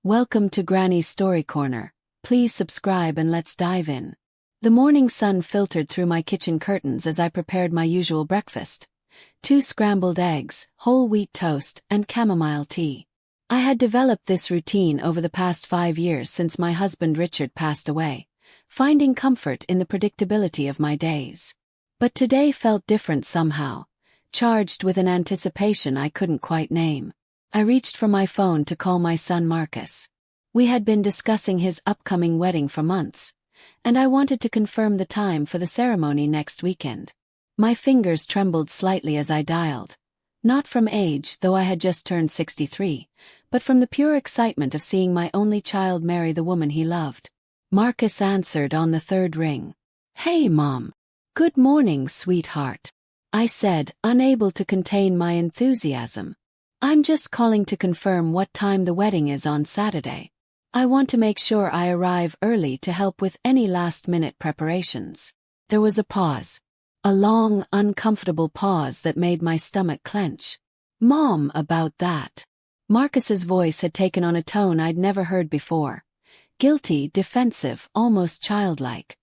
Welcome to Granny's Story Corner. Please subscribe and let's dive in. The morning sun filtered through my kitchen curtains as I prepared my usual breakfast. 2 scrambled eggs, whole wheat toast, and chamomile tea. I had developed this routine over the past 5 years since my husband Richard passed away, finding comfort in the predictability of my days. But today felt different somehow, charged with an anticipation I couldn't quite name. I reached for my phone to call my son Marcus. We had been discussing his upcoming wedding for months, and I wanted to confirm the time for the ceremony next weekend. My fingers trembled slightly as I dialed. Not from age, though I had just turned 63, but from the pure excitement of seeing my only child marry the woman he loved. Marcus answered on the 3rd ring. "Hey, Mom. Good morning, sweetheart," I said, unable to contain my enthusiasm. "I'm just calling to confirm what time the wedding is on Saturday. I want to make sure I arrive early to help with any last-minute preparations." There was a pause. A long, uncomfortable pause that made my stomach clench. "Mom, about that." Marcus's voice had taken on a tone I'd never heard before. Guilty, defensive, almost childlike.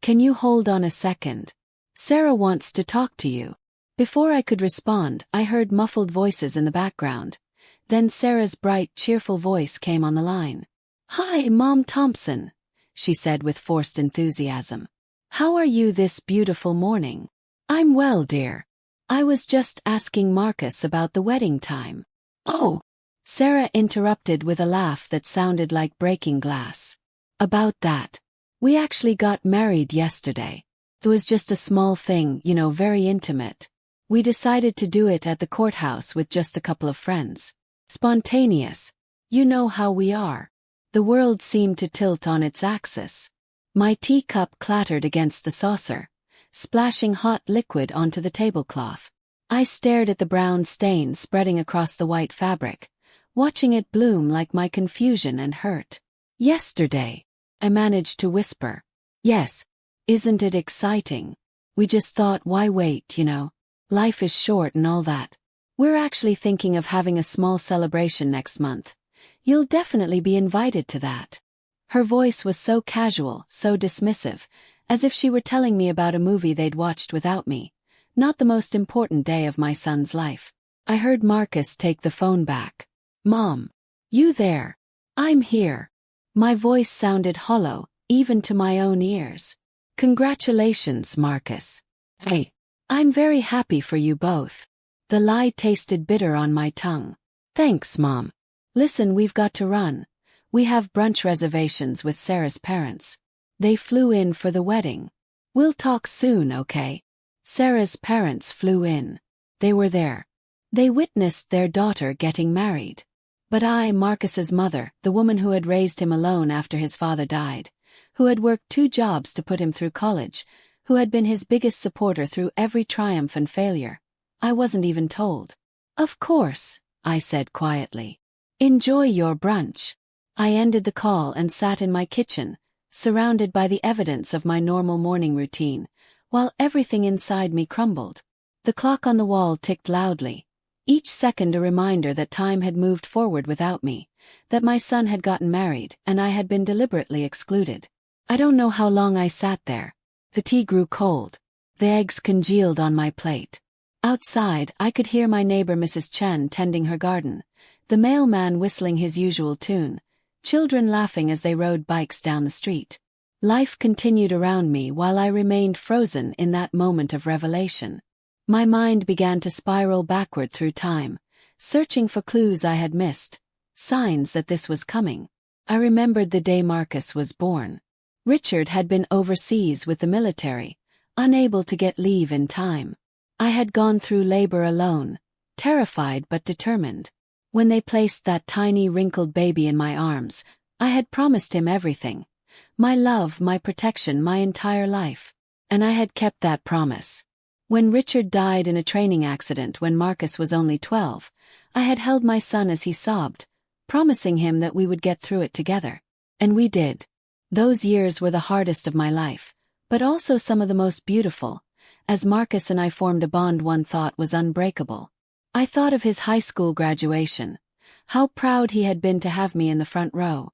"Can you hold on a second? Sarah wants to talk to you." Before I could respond, I heard muffled voices in the background. Then Sarah's bright, cheerful voice came on the line. "Hi, Mom Thompson," she said with forced enthusiasm. "How are you this beautiful morning?" "I'm well, dear. I was just asking Marcus about the wedding time." "Oh," Sarah interrupted with a laugh that sounded like breaking glass. "About that. We actually got married yesterday. It was just a small thing, very intimate. We decided to do it at the courthouse with just a couple of friends. Spontaneous. You know how we are." The world seemed to tilt on its axis. My teacup clattered against the saucer, splashing hot liquid onto the tablecloth. I stared at the brown stain spreading across the white fabric, watching it bloom like my confusion and hurt. "Yesterday," I managed to whisper. "Yes. Isn't it exciting? We just thought, why wait, Life is short and all that. We're actually thinking of having a small celebration next month. You'll definitely be invited to that." Her voice was so casual, so dismissive, as if she were telling me about a movie they'd watched without me, not the most important day of my son's life. I heard Marcus take the phone back. "Mom. You there?" "I'm here." My voice sounded hollow, even to my own ears. "Congratulations, Marcus." "Hey. I'm very happy for you both." The lie tasted bitter on my tongue. "Thanks, Mom. Listen, we've got to run. We have brunch reservations with Sarah's parents. They flew in for the wedding. We'll talk soon, okay?" Sarah's parents flew in. They were there. They witnessed their daughter getting married. But I, Marcus's mother, the woman who had raised him alone after his father died, who had worked 2 jobs to put him through college, who had been his biggest supporter through every triumph and failure, I wasn't even told. "Of course," I said quietly. "Enjoy your brunch." I ended the call and sat in my kitchen, surrounded by the evidence of my normal morning routine, while everything inside me crumbled. The clock on the wall ticked loudly, each second a reminder that time had moved forward without me, that my son had gotten married and I had been deliberately excluded. I don't know how long I sat there. The tea grew cold. The eggs congealed on my plate. Outside, I could hear my neighbor Mrs. Chen tending her garden, the mailman whistling his usual tune, children laughing as they rode bikes down the street. Life continued around me while I remained frozen in that moment of revelation. My mind began to spiral backward through time, searching for clues I had missed, signs that this was coming. I remembered the day Marcus was born. Richard had been overseas with the military, unable to get leave in time. I had gone through labor alone, terrified but determined. When they placed that tiny wrinkled baby in my arms, I had promised him everything. My love, my protection, my entire life. And I had kept that promise. When Richard died in a training accident when Marcus was only 12, I had held my son as he sobbed, promising him that we would get through it together. And we did. Those years were the hardest of my life, but also some of the most beautiful, as Marcus and I formed a bond one thought was unbreakable. I thought of his high school graduation, How proud he had been to have me in the front row.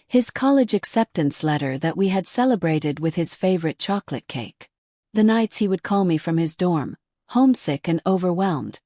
His college acceptance letter that we had celebrated with his favorite chocolate cake. The nights he would call me from his dorm, homesick and overwhelmed,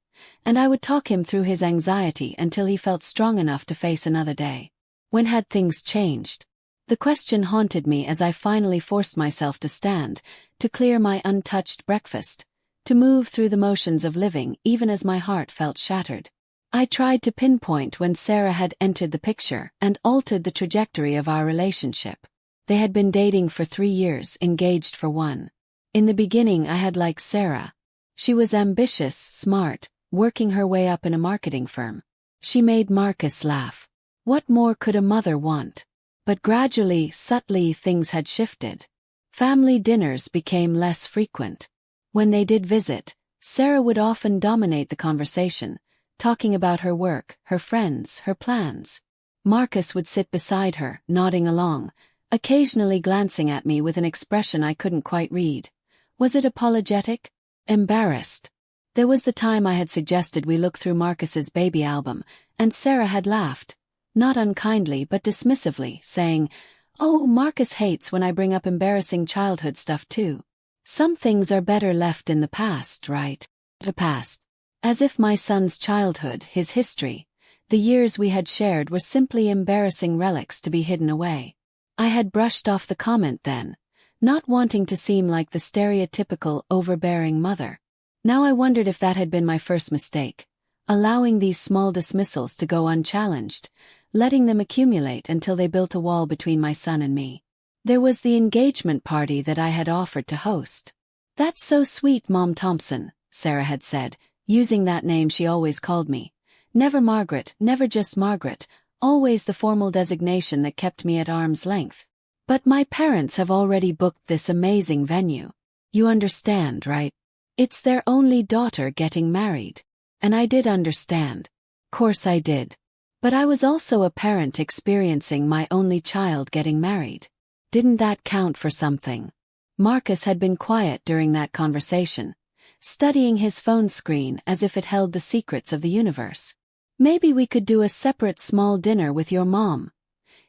and I would talk him through his anxiety until he felt strong enough to face another day. When had things changed? The question haunted me as I finally forced myself to stand, to clear my untouched breakfast, to move through the motions of living even as my heart felt shattered. I tried to pinpoint when Sarah had entered the picture and altered the trajectory of our relationship. They had been dating for 3 years, engaged for 1. In the beginning I had liked Sarah. She was ambitious, smart, working her way up in a marketing firm. She made Marcus laugh. What more could a mother want? But gradually, subtly, things had shifted. Family dinners became less frequent. When they did visit, Sarah would often dominate the conversation, talking about her work, her friends, her plans. Marcus would sit beside her, nodding along, occasionally glancing at me with an expression I couldn't quite read. Was it apologetic? Embarrassed? There was the time I had suggested we look through Marcus's baby album, and Sarah had laughed, not unkindly but dismissively, saying, "Oh, Marcus hates when I bring up embarrassing childhood stuff too. Some things are better left in the past, right?" The past. As if my son's childhood, his history, the years we had shared were simply embarrassing relics to be hidden away. I had brushed off the comment then, not wanting to seem like the stereotypical overbearing mother. Now I wondered if that had been my first mistake, allowing these small dismissals to go unchallenged, letting them accumulate until they built a wall between my son and me. There was the engagement party that I had offered to host. "That's so sweet, Mom Thompson," Sarah had said, using that name she always called me. Never Margaret, never just Margaret, always the formal designation that kept me at arm's length. "But my parents have already booked this amazing venue. You understand, right? It's their only daughter getting married." And I did understand. Course I did. But I was also a parent experiencing my only child getting married. Didn't that count for something? Marcus had been quiet during that conversation, studying his phone screen as if it held the secrets of the universe. "Maybe we could do a separate small dinner with your mom,"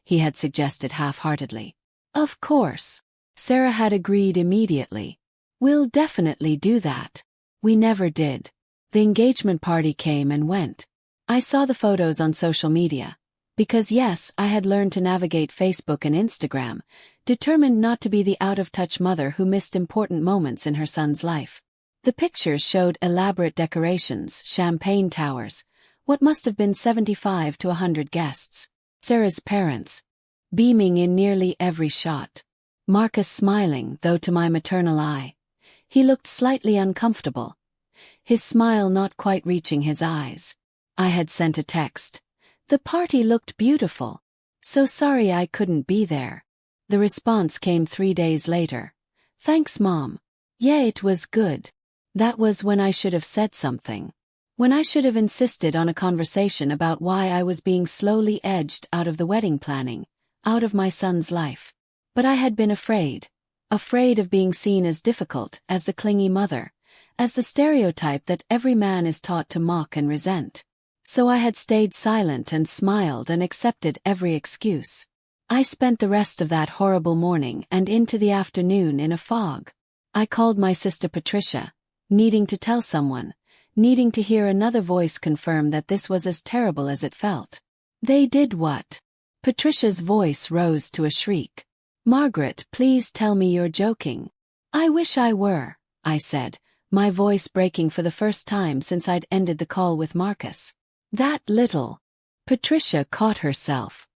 he had suggested half-heartedly. "Of course." Sarah had agreed immediately. "We'll definitely do that." We never did. The engagement party came and went. I saw the photos on social media. Because yes, I had learned to navigate Facebook and Instagram, determined not to be the out-of-touch mother who missed important moments in her son's life. The pictures showed elaborate decorations, champagne towers, what must have been 75 to 100 guests. Sarah's parents, beaming in nearly every shot. Marcus smiling, though to my maternal eye, he looked slightly uncomfortable, his smile not quite reaching his eyes. I had sent a text. "The party looked beautiful. So sorry I couldn't be there." The response came 3 days later. "Thanks, Mom. Yeah, it was good." That was when I should have said something. When I should have insisted on a conversation about why I was being slowly edged out of the wedding planning, out of my son's life. But I had been afraid of being seen as difficult, as the clingy mother, as the stereotype that every man is taught to mock and resent. So I had stayed silent and smiled and accepted every excuse. I spent the rest of that horrible morning and into the afternoon in a fog. I called my sister Patricia, needing to tell someone, needing to hear another voice confirm that this was as terrible as it felt. "They did what?" Patricia's voice rose to a shriek. "Margaret, please tell me you're joking." "I wish I were," I said, my voice breaking for the first time since I'd ended the call with Marcus. "That little." Patricia caught herself.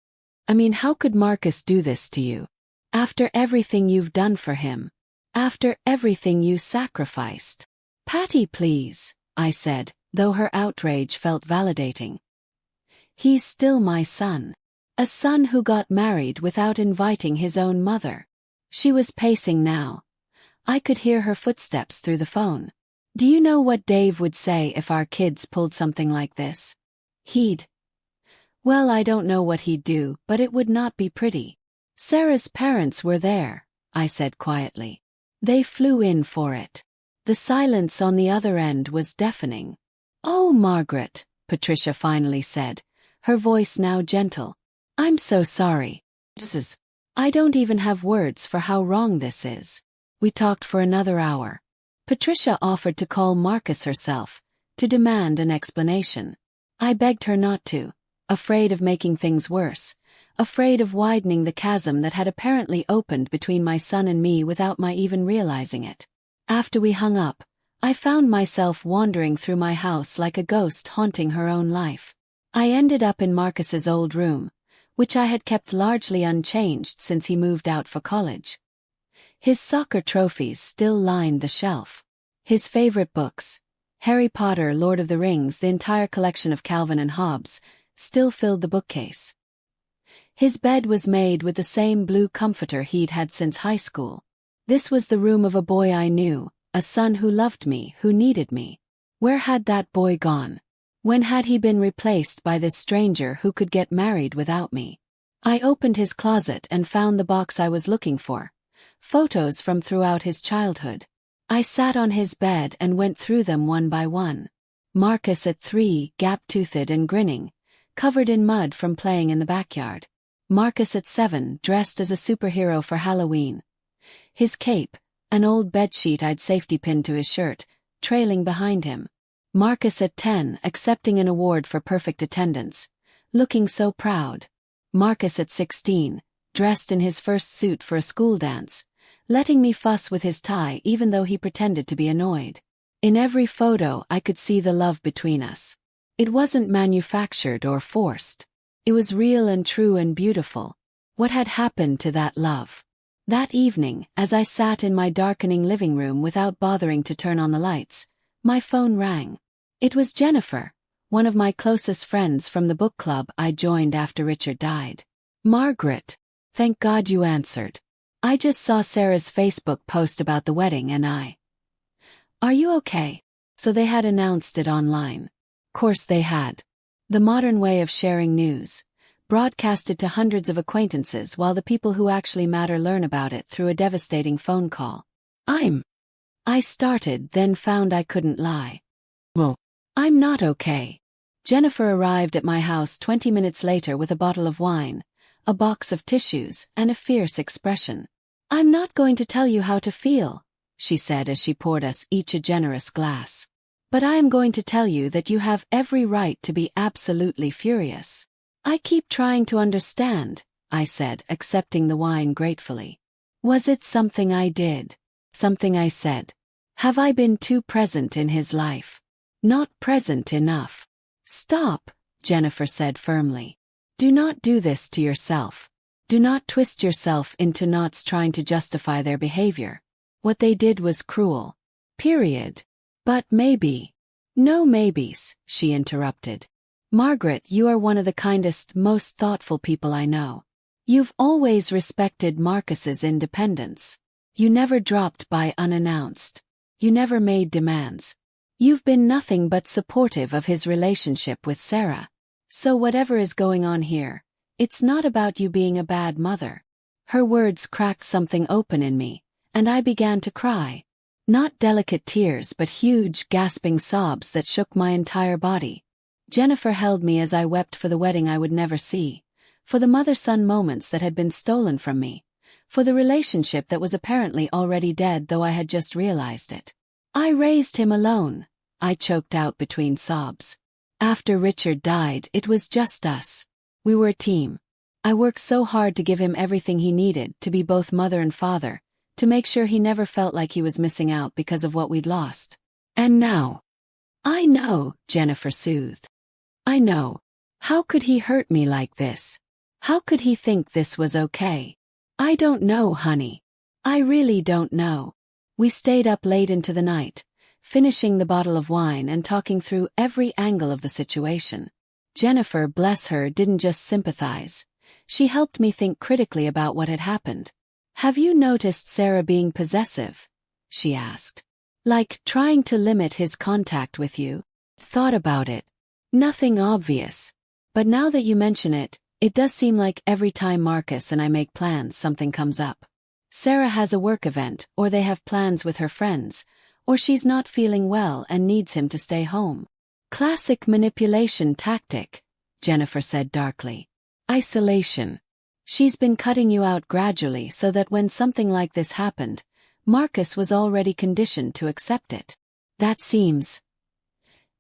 "I mean, how could Marcus do this to you? After everything you've done for him. After everything you sacrificed." "Patty, please," I said, though her outrage felt validating. "He's still my son. A son who got married without inviting his own mother." She was pacing now. I could hear her footsteps through the phone. "Do you know what Dave would say if our kids pulled something like this?" Well, I don't know what he'd do, but it would not be pretty." "Sarah's parents were there," I said quietly. "They flew in for it." The silence on the other end was deafening. "Oh, Margaret," Patricia finally said, her voice now gentle. I'm so sorry. I don't even have words for how wrong this is. We talked for another hour. Patricia offered to call Marcus herself, to demand an explanation. I begged her not to, afraid of making things worse, afraid of widening the chasm that had apparently opened between my son and me without my even realizing it. After we hung up, I found myself wandering through my house like a ghost haunting her own life. I ended up in Marcus's old room, which I had kept largely unchanged since he moved out for college. His soccer trophies still lined the shelf. His favorite books, Harry Potter, Lord of the Rings, the entire collection of Calvin and Hobbes, still filled the bookcase. His bed was made with the same blue comforter he'd had since high school. This was the room of a boy I knew, a son who loved me, who needed me. Where had that boy gone? When had he been replaced by this stranger who could get married without me? I opened his closet and found the box I was looking for. Photos from throughout his childhood. I sat on his bed and went through them one by one. Marcus at 3, gap-toothed and grinning, covered in mud from playing in the backyard. Marcus at 7, dressed as a superhero for Halloween. His cape, an old bedsheet I'd safety pinned to his shirt, trailing behind him. Marcus at 10, accepting an award for perfect attendance, looking so proud. Marcus at 16, dressed in his first suit for a school dance, letting me fuss with his tie even though he pretended to be annoyed. In every photo I could see the love between us. It wasn't manufactured or forced. It was real and true and beautiful. What had happened to that love? That evening, as I sat in my darkening living room without bothering to turn on the lights, my phone rang. It was Jennifer, one of my closest friends from the book club I joined after Richard died. Margaret, thank God you answered. I just saw Sarah's Facebook post about the wedding and Are you okay? So they had announced it online. Course they had. The modern way of sharing news, broadcasted to hundreds of acquaintances while the people who actually matter learn about it through a devastating phone call. I started, then found I couldn't lie. Well, I'm not okay. Jennifer arrived at my house 20 minutes later with a bottle of wine, a box of tissues, and a fierce expression. I'm not going to tell you how to feel, she said as she poured us each a generous glass. But I am going to tell you that you have every right to be absolutely furious. I keep trying to understand, I said, accepting the wine gratefully. Was it something I did? Something I said? Have I been too present in his life? Not present enough. Stop, Jennifer said firmly. Do not do this to yourself. Do not twist yourself into knots trying to justify their behavior. What they did was cruel. Period. But maybe. No maybes, she interrupted. Margaret, you are one of the kindest, most thoughtful people I know. You've always respected Marcus's independence. You never dropped by unannounced. You never made demands. You've been nothing but supportive of his relationship with Sarah. So whatever is going on here, it's not about you being a bad mother. Her words cracked something open in me, and I began to cry. Not delicate tears but huge, gasping sobs that shook my entire body. Jennifer held me as I wept for the wedding I would never see, for the mother-son moments that had been stolen from me, for the relationship that was apparently already dead though I had just realized it. I raised him alone, I choked out between sobs. After Richard died, it was just us. We were a team. I worked so hard to give him everything he needed, to be both mother and father, to make sure he never felt like he was missing out because of what we'd lost. And now? I know, Jennifer soothed. I know. How could he hurt me like this? How could he think this was okay? I don't know, honey. I really don't know. We stayed up late into the night, finishing the bottle of wine and talking through every angle of the situation. Jennifer, bless her, didn't just sympathize. She helped me think critically about what had happened. Have you noticed Sarah being possessive? She asked. Like trying to limit his contact with you? Thought about it. Nothing obvious. But now that you mention it, it does seem like every time Marcus and I make plans something comes up. Sarah has a work event, or they have plans with her friends, or she's not feeling well and needs him to stay home. Classic manipulation tactic, Jennifer said darkly. Isolation. She's been cutting you out gradually so that when something like this happened, Marcus was already conditioned to accept it. That seems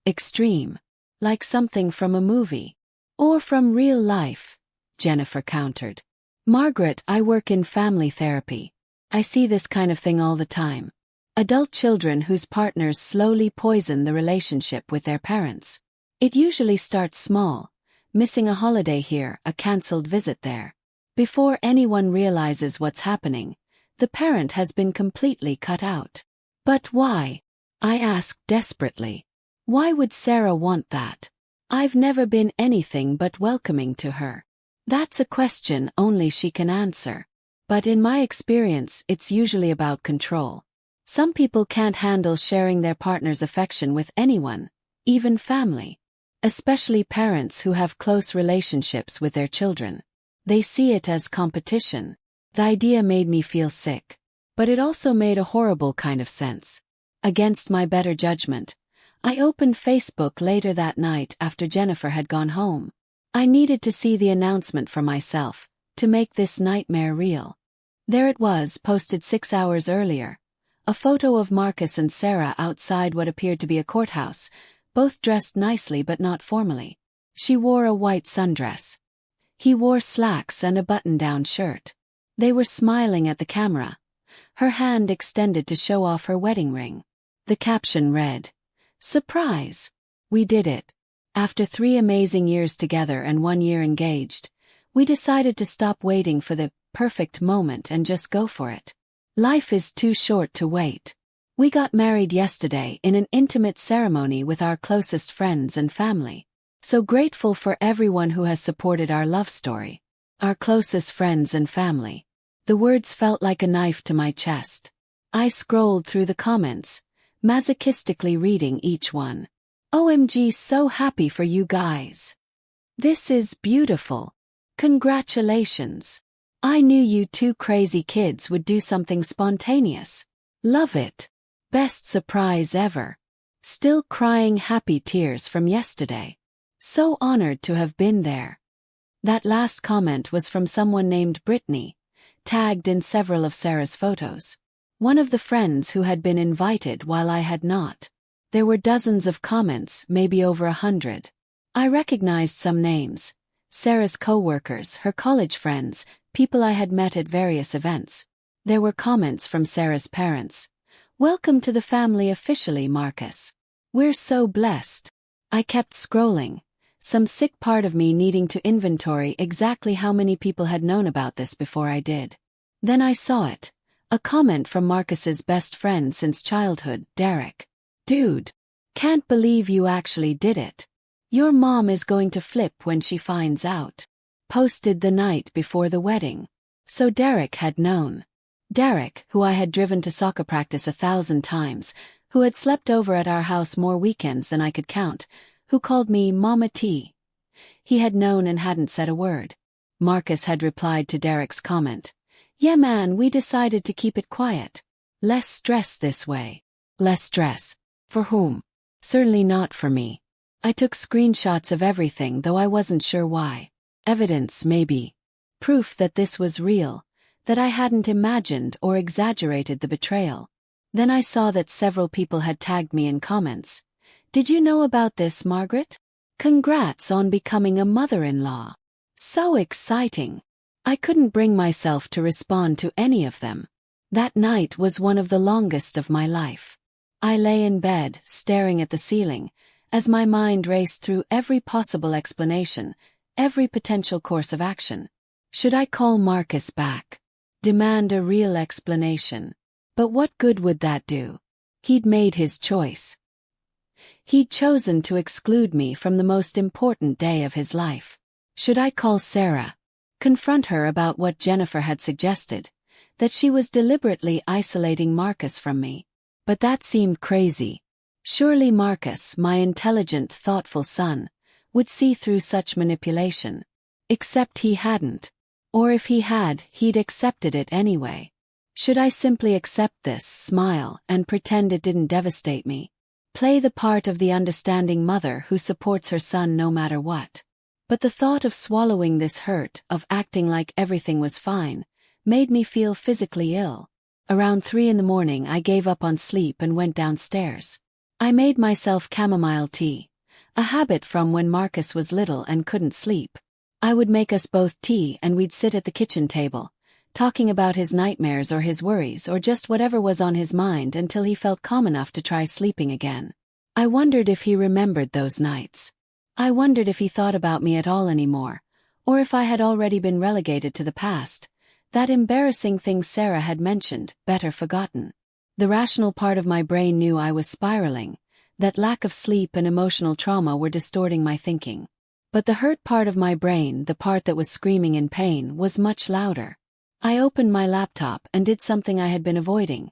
extreme. Like something from a movie. Or from real life, Jennifer countered. Margaret, I work in family therapy. I see this kind of thing all the time. Adult children whose partners slowly poison the relationship with their parents. It usually starts small, missing a holiday here, a cancelled visit there. Before anyone realizes what's happening, the parent has been completely cut out. But why? I asked desperately. Why would Sarah want that? I've never been anything but welcoming to her. That's a question only she can answer. But in my experience, it's usually about control. Some people can't handle sharing their partner's affection with anyone, even family. Especially parents who have close relationships with their children. They see it as competition. The idea made me feel sick. But it also made a horrible kind of sense. Against my better judgment, I opened Facebook later that night after Jennifer had gone home. I needed to see the announcement for myself, to make this nightmare real. There it was, posted 6 hours earlier. A photo of Marcus and Sarah outside what appeared to be a courthouse, both dressed nicely but not formally. She wore a white sundress. He wore slacks and a button-down shirt. They were smiling at the camera, her hand extended to show off her wedding ring. The caption read, "Surprise! We did it. After 3 amazing years together and 1 year engaged, we decided to stop waiting for the perfect moment and just go for it. Life is too short to wait. We got married yesterday in an intimate ceremony with our closest friends and family. So grateful for everyone who has supported our love story. Our closest friends and family." The words felt like a knife to my chest. I scrolled through the comments, masochistically reading each one. OMG, so happy for you guys. This is beautiful. Congratulations. I knew you 2 crazy kids would do something spontaneous. Love it. Best surprise ever. Still crying happy tears from yesterday. So honored to have been there. That last comment was from someone named Brittany, tagged in several of Sarah's photos. One of the friends who had been invited while I had not. There were dozens of comments, maybe over 100. I recognized some names. Sarah's co-workers, her college friends, people I had met at various events. There were comments from Sarah's parents. "Welcome to the family officially, Marcus. We're so blessed." I kept scrolling, some sick part of me needing to inventory exactly how many people had known about this before I did. Then I saw it. A comment from Marcus's best friend since childhood, Derek. "Dude, can't believe you actually did it. Your mom is going to flip when she finds out." Posted the night before the wedding. So Derek had known. Derek, who I had driven to soccer practice 1,000 times, who had slept over at our house more weekends than I could count, who called me Mama T. He had known and hadn't said a word. Marcus had replied to Derek's comment. "Yeah man, we decided to keep it quiet. Less stress this way." Less stress. For whom? Certainly not for me. I took screenshots of everything, though I wasn't sure why. Evidence, maybe. Proof that this was real, that I hadn't imagined or exaggerated the betrayal. Then I saw that several people had tagged me in comments. "Did you know about this, Margaret? Congrats on becoming a mother-in-law. So exciting." I couldn't bring myself to respond to any of them. That night was one of the longest of my life. I lay in bed, staring at the ceiling, as my mind raced through every possible explanation, every potential course of action. Should I call Marcus back? Demand a real explanation? But what good would that do? He'd made his choice. He'd chosen to exclude me from the most important day of his life. Should I call Sarah? Confront her about what Jennifer had suggested, that she was deliberately isolating Marcus from me. But that seemed crazy. Surely Marcus, my intelligent, thoughtful son, would see through such manipulation. Except he hadn't. Or if he had, he'd accepted it anyway. Should I simply accept this, smile, and pretend it didn't devastate me? Play the part of the understanding mother who supports her son no matter what? But the thought of swallowing this hurt, of acting like everything was fine, made me feel physically ill. Around 3 in the morning I gave up on sleep and went downstairs. I made myself chamomile tea, a habit from when Marcus was little and couldn't sleep. I would make us both tea and we'd sit at the kitchen table, talking about his nightmares or his worries or just whatever was on his mind until he felt calm enough to try sleeping again. I wondered if he remembered those nights. I wondered if he thought about me at all anymore, or if I had already been relegated to the past, that embarrassing thing Sarah had mentioned, better forgotten. The rational part of my brain knew I was spiraling, that lack of sleep and emotional trauma were distorting my thinking. But the hurt part of my brain, the part that was screaming in pain, was much louder. I opened my laptop and did something I had been avoiding.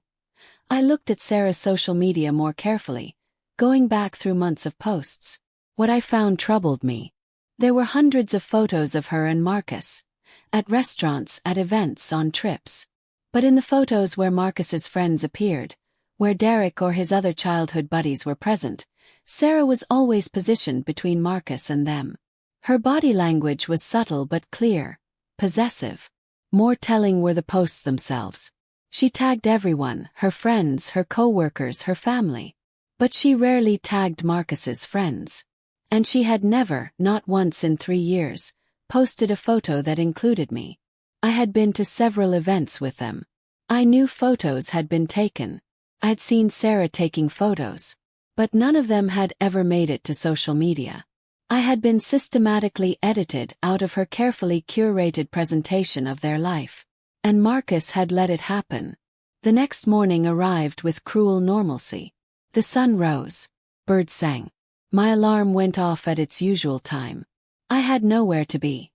I looked at Sarah's social media more carefully, going back through months of posts. What I found troubled me. There were hundreds of photos of her and Marcus, at restaurants, at events, on trips. But in the photos where Marcus's friends appeared, where Derek or his other childhood buddies were present, Sarah was always positioned between Marcus and them. Her body language was subtle but clear, possessive. More telling were the posts themselves. She tagged everyone, her friends, her co-workers, her family. But she rarely tagged Marcus's friends. And she had never, not once in 3 years, posted a photo that included me. I had been to several events with them. I knew photos had been taken. I'd seen Sarah taking photos. But none of them had ever made it to social media. I had been systematically edited out of her carefully curated presentation of their life. And Marcus had let it happen. The next morning arrived with cruel normalcy. The sun rose. Birds sang. My alarm went off at its usual time. I had nowhere to be.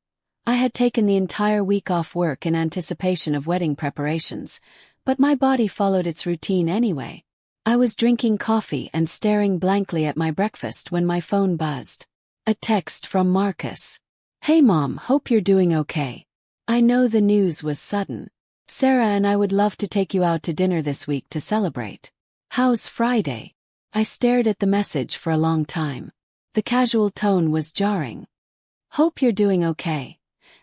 I had taken the entire week off work in anticipation of wedding preparations, but my body followed its routine anyway. I was drinking coffee and staring blankly at my breakfast when my phone buzzed. A text from Marcus. Hey Mom, hope you're doing okay. I know the news was sudden. Sarah and I would love to take you out to dinner this week to celebrate. How's Friday? I stared at the message for a long time. The casual tone was jarring. Hope you're doing okay.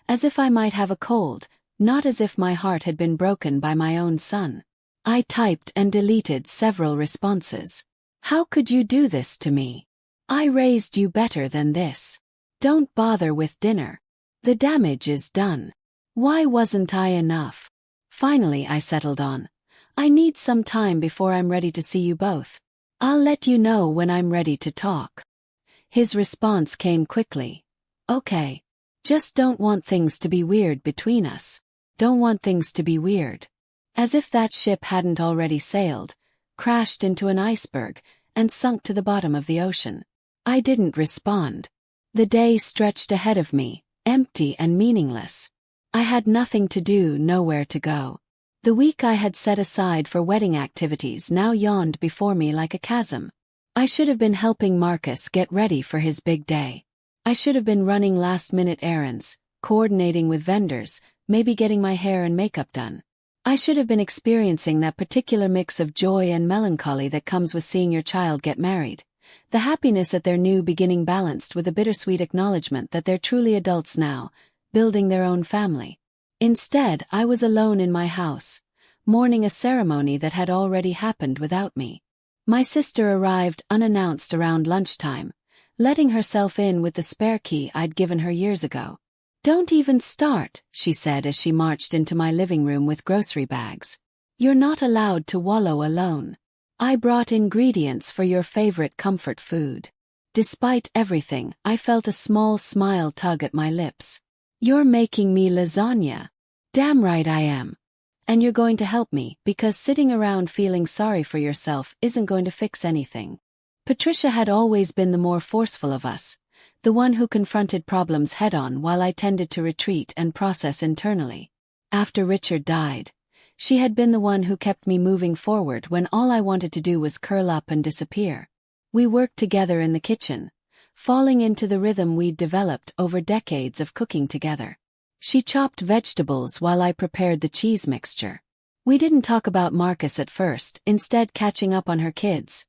As if I might have a cold, not as if my heart had been broken by my own son. I typed and deleted several responses. How could you do this to me? I raised you better than this. Don't bother with dinner. The damage is done. Why wasn't I enough? Finally I settled on. I need some time before I'm ready to see you both. I'll let you know when I'm ready to talk. His response came quickly. Okay. Just don't want things to be weird between us. Don't want things to be weird. As if that ship hadn't already sailed, crashed into an iceberg, and sunk to the bottom of the ocean. I didn't respond. The day stretched ahead of me, empty and meaningless. I had nothing to do, nowhere to go. The week I had set aside for wedding activities now yawned before me like a chasm. I should have been helping Marcus get ready for his big day. I should have been running last-minute errands, coordinating with vendors, maybe getting my hair and makeup done. I should have been experiencing that particular mix of joy and melancholy that comes with seeing your child get married. The happiness at their new beginning balanced with a bittersweet acknowledgement that they're truly adults now, building their own family. Instead, I was alone in my house, mourning a ceremony that had already happened without me. My sister arrived unannounced around lunchtime, letting herself in with the spare key I'd given her years ago. Don't even start, she said as she marched into my living room with grocery bags. You're not allowed to wallow alone. I brought ingredients for your favorite comfort food. Despite everything, I felt a small smile tug at my lips. You're making me lasagna. Damn right I am. And you're going to help me, because sitting around feeling sorry for yourself isn't going to fix anything. Patricia had always been the more forceful of us, the one who confronted problems head-on while I tended to retreat and process internally. After Richard died, she had been the one who kept me moving forward when all I wanted to do was curl up and disappear. We worked together in the kitchen, falling into the rhythm we'd developed over decades of cooking together. She chopped vegetables while I prepared the cheese mixture. We didn't talk about Marcus at first, instead catching up on her kids,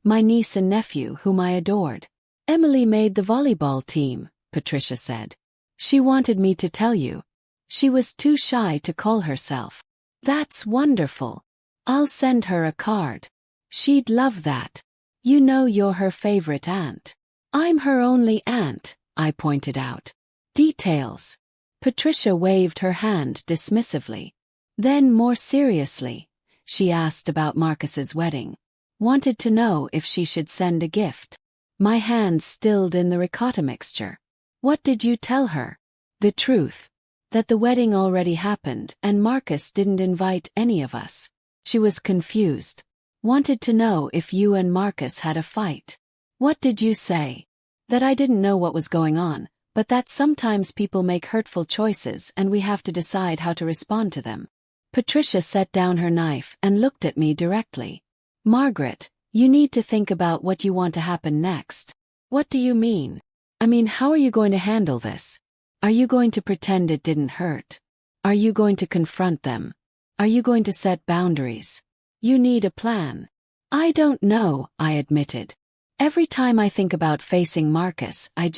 my niece and nephew whom I adored. Emily made the volleyball team, Patricia said. She wanted me to tell you. She was too shy to call herself. That's wonderful. I'll send her a card. She'd love that. You know you're her favorite aunt. I'm her only aunt, I pointed out. Details. Patricia waved her hand dismissively. Then more seriously, she asked about Marcus's wedding. Wanted to know if she should send a gift. My hands stilled in the ricotta mixture. What did you tell her? The truth. That the wedding already happened and Marcus didn't invite any of us. She was confused. Wanted to know if you and Marcus had a fight. What did you say? That I didn't know what was going on, but that sometimes people make hurtful choices and we have to decide how to respond to them. Patricia set down her knife and looked at me directly. Margaret, you need to think about what you want to happen next. What do you mean? I mean, how are you going to handle this? Are you going to pretend it didn't hurt? Are you going to confront them? Are you going to set boundaries? You need a plan. I don't know, I admitted. Every time I think about facing Marcus, I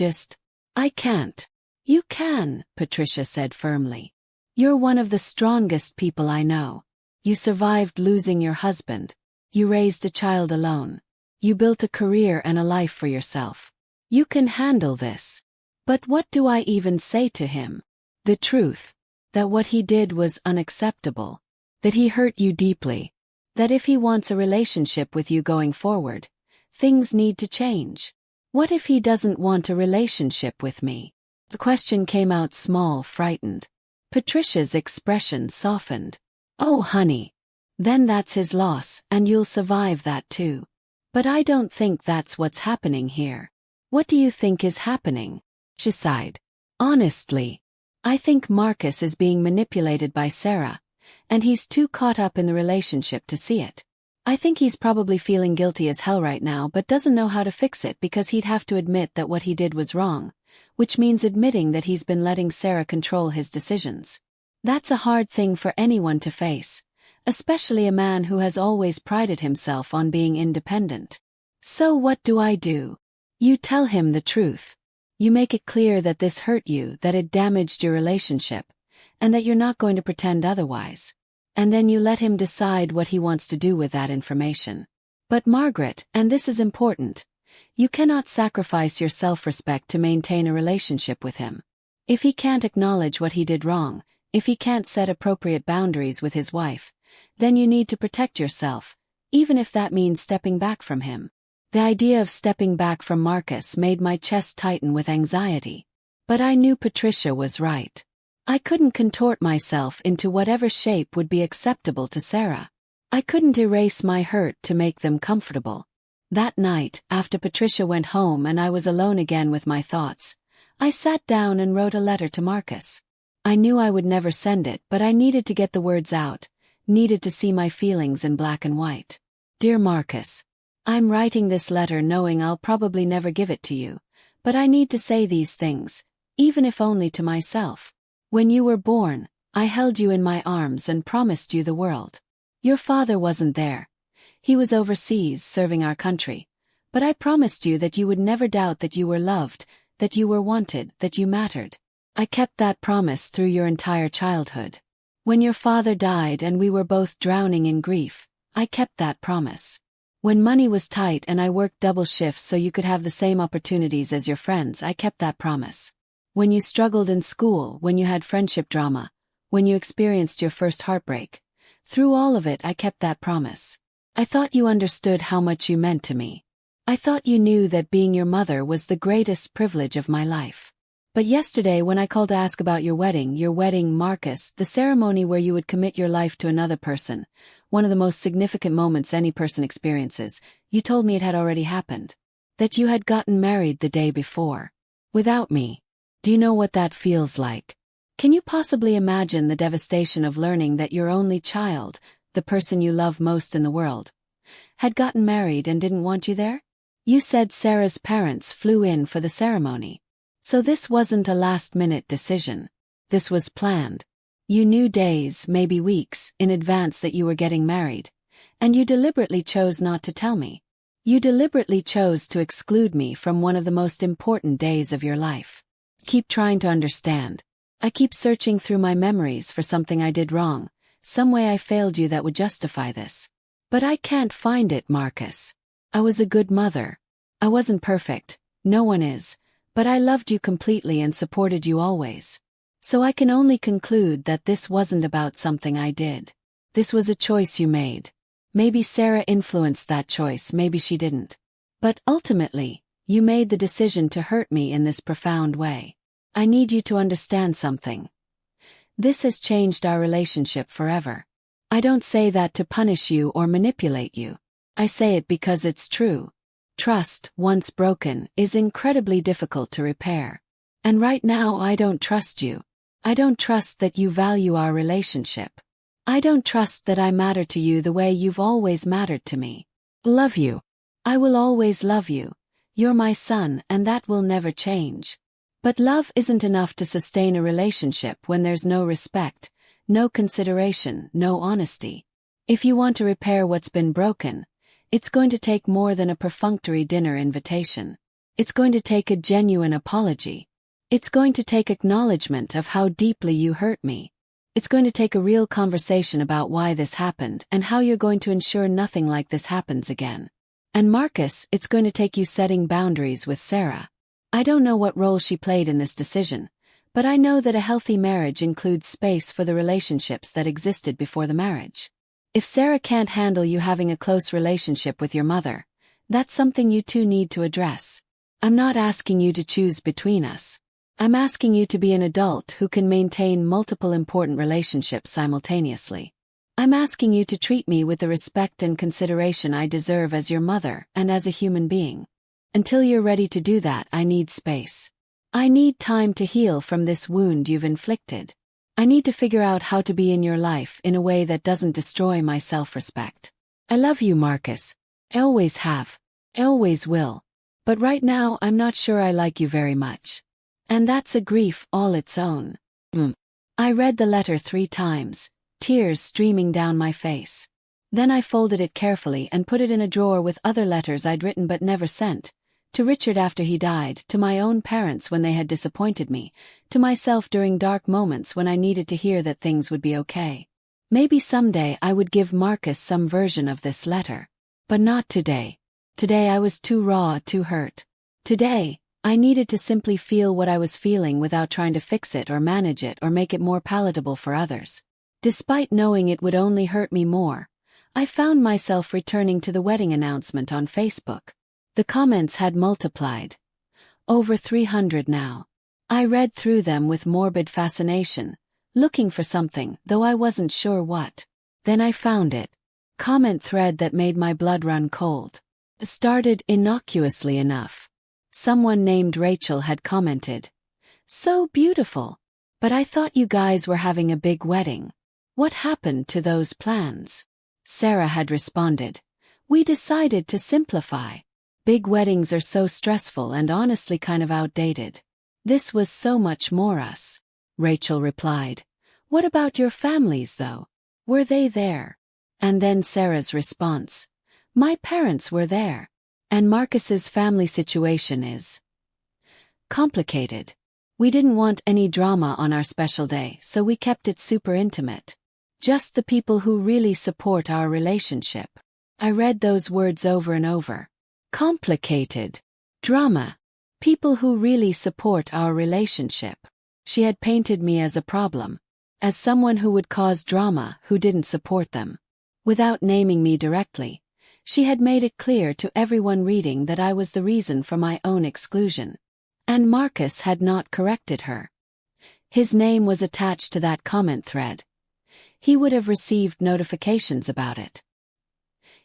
can't. You can, Patricia said firmly. You're one of the strongest people I know. You survived losing your husband. You raised a child alone. You built a career and a life for yourself. You can handle this. But what do I even say to him? The truth. That what he did was unacceptable. That he hurt you deeply. That if he wants a relationship with you going forward, things need to change. What if he doesn't want a relationship with me? The question came out small, frightened. Patricia's expression softened. Oh, honey. Then that's his loss, and you'll survive that too. But I don't think that's what's happening here. What do you think is happening? She sighed. Honestly, I think Marcus is being manipulated by Sarah, and he's too caught up in the relationship to see it. I think he's probably feeling guilty as hell right now but doesn't know how to fix it because he'd have to admit that what he did was wrong, which means admitting that he's been letting Sarah control his decisions. That's a hard thing for anyone to face, especially a man who has always prided himself on being independent. So what do? You tell him the truth. You make it clear that this hurt you, that it damaged your relationship, and that you're not going to pretend otherwise. And then you let him decide what he wants to do with that information. But Margaret, and this is important, you cannot sacrifice your self-respect to maintain a relationship with him. If he can't acknowledge what he did wrong, if he can't set appropriate boundaries with his wife, then you need to protect yourself, even if that means stepping back from him. The idea of stepping back from Marcus made my chest tighten with anxiety. But I knew Patricia was right. I couldn't contort myself into whatever shape would be acceptable to Sarah. I couldn't erase my hurt to make them comfortable. That night, after Patricia went home and I was alone again with my thoughts, I sat down and wrote a letter to Marcus. I knew I would never send it, but I needed to get the words out, needed to see my feelings in black and white. Dear Marcus, I'm writing this letter knowing I'll probably never give it to you, but I need to say these things, even if only to myself. When you were born, I held you in my arms and promised you the world. Your father wasn't there. He was overseas serving our country. But I promised you that you would never doubt that you were loved, that you were wanted, that you mattered. I kept that promise through your entire childhood. When your father died and we were both drowning in grief, I kept that promise. When money was tight and I worked double shifts so you could have the same opportunities as your friends, I kept that promise. When you struggled in school, when you had friendship drama, when you experienced your first heartbreak, through all of it I kept that promise. I thought you understood how much you meant to me. I thought you knew that being your mother was the greatest privilege of my life. But yesterday when I called to ask about your wedding, Marcus, the ceremony where you would commit your life to another person, one of the most significant moments any person experiences, you told me it had already happened. That you had gotten married the day before. Without me. Do you know what that feels like? Can you possibly imagine the devastation of learning that your only child, the person you love most in the world, had gotten married and didn't want you there? You said Sarah's parents flew in for the ceremony. So this wasn't a last-minute decision. This was planned. You knew days, maybe weeks, in advance that you were getting married, and you deliberately chose not to tell me. You deliberately chose to exclude me from one of the most important days of your life. Keep trying to understand. I keep searching through my memories for something I did wrong, some way I failed you that would justify this. But I can't find it, Marcus. I was a good mother. I wasn't perfect, no one is, but I loved you completely and supported you always. So I can only conclude that this wasn't about something I did. This was a choice you made. Maybe Sarah influenced that choice, maybe she didn't. But ultimately, you made the decision to hurt me in this profound way. I need you to understand something. This has changed our relationship forever. I don't say that to punish you or manipulate you. I say it because it's true. Trust, once broken, is incredibly difficult to repair. And right now I don't trust you. I don't trust that you value our relationship. I don't trust that I matter to you the way you've always mattered to me. Love you. I will always love you. You're my son, and that will never change. But love isn't enough to sustain a relationship when there's no respect, no consideration, no honesty. If you want to repair what's been broken, it's going to take more than a perfunctory dinner invitation. It's going to take a genuine apology. It's going to take acknowledgement of how deeply you hurt me. It's going to take a real conversation about why this happened and how you're going to ensure nothing like this happens again. And Marcus, it's going to take you setting boundaries with Sarah. I don't know what role she played in this decision, but I know that a healthy marriage includes space for the relationships that existed before the marriage. If Sarah can't handle you having a close relationship with your mother, that's something you two need to address. I'm not asking you to choose between us. I'm asking you to be an adult who can maintain multiple important relationships simultaneously. I'm asking you to treat me with the respect and consideration I deserve as your mother and as a human being. Until you're ready to do that, I need space. I need time to heal from this wound you've inflicted. I need to figure out how to be in your life in a way that doesn't destroy my self-respect. I love you, Marcus. I always have. I always will. But right now I'm not sure I like you very much. And that's a grief all its own. I read the letter 3 times, tears streaming down my face. Then I folded it carefully and put it in a drawer with other letters I'd written but never sent. To Richard after he died, to my own parents when they had disappointed me, to myself during dark moments when I needed to hear that things would be okay. Maybe someday I would give Marcus some version of this letter. But not today. Today I was too raw, too hurt. Today, I needed to simply feel what I was feeling without trying to fix it or manage it or make it more palatable for others. Despite knowing it would only hurt me more, I found myself returning to the wedding announcement on Facebook. The comments had multiplied. Over 300 now. I read through them with morbid fascination, looking for something, though I wasn't sure what. Then I found it. Comment thread that made my blood run cold. Started innocuously enough. Someone named Rachel had commented, "So beautiful. But I thought you guys were having a big wedding. What happened to those plans?" Sarah had responded, "We decided to simplify. Big weddings are so stressful and honestly kind of outdated. This was so much more us." Rachel replied, "What about your families though? Were they there?" And then Sarah's response, "My parents were there. And Marcus's family situation is complicated. We didn't want any drama on our special day, so we kept it super intimate. Just the people who really support our relationship." I read those words over and over. Complicated. Drama. People who really support our relationship. She had painted me as a problem. As someone who would cause drama who didn't support them. Without naming me directly, she had made it clear to everyone reading that I was the reason for my own exclusion. And Marcus had not corrected her. His name was attached to that comment thread. He would have received notifications about it.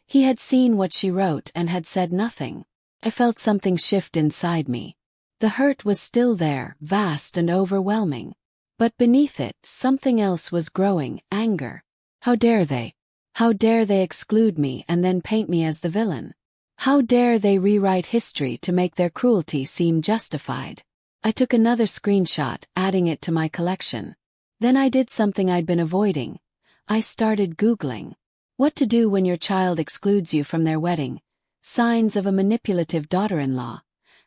He had seen what she wrote and had said nothing. I felt something shift inside me. The hurt was still there, vast and overwhelming. But beneath it, something else was growing, anger. How dare they? How dare they exclude me and then paint me as the villain? How dare they rewrite history to make their cruelty seem justified? I took another screenshot, adding it to my collection. Then I did something I'd been avoiding. I started Googling. What to do when your child excludes you from their wedding. Signs of a manipulative daughter-in-law.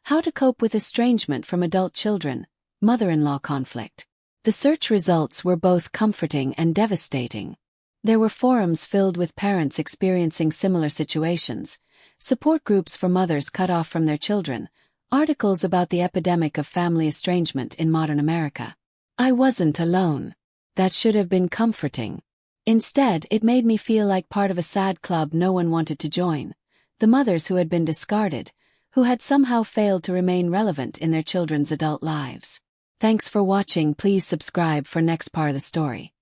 How to cope with estrangement from adult children. mother-in-law conflict. The search results were both comforting and devastating. There were forums filled with parents experiencing similar situations, support groups for mothers cut off from their children, articles about the epidemic of family estrangement in modern America. I wasn't alone. That should have been comforting. Instead, it made me feel like part of a sad club no one wanted to join. The mothers who had been discarded, who had somehow failed to remain relevant in their children's adult lives. Thanks for watching. Please subscribe for next part of the story.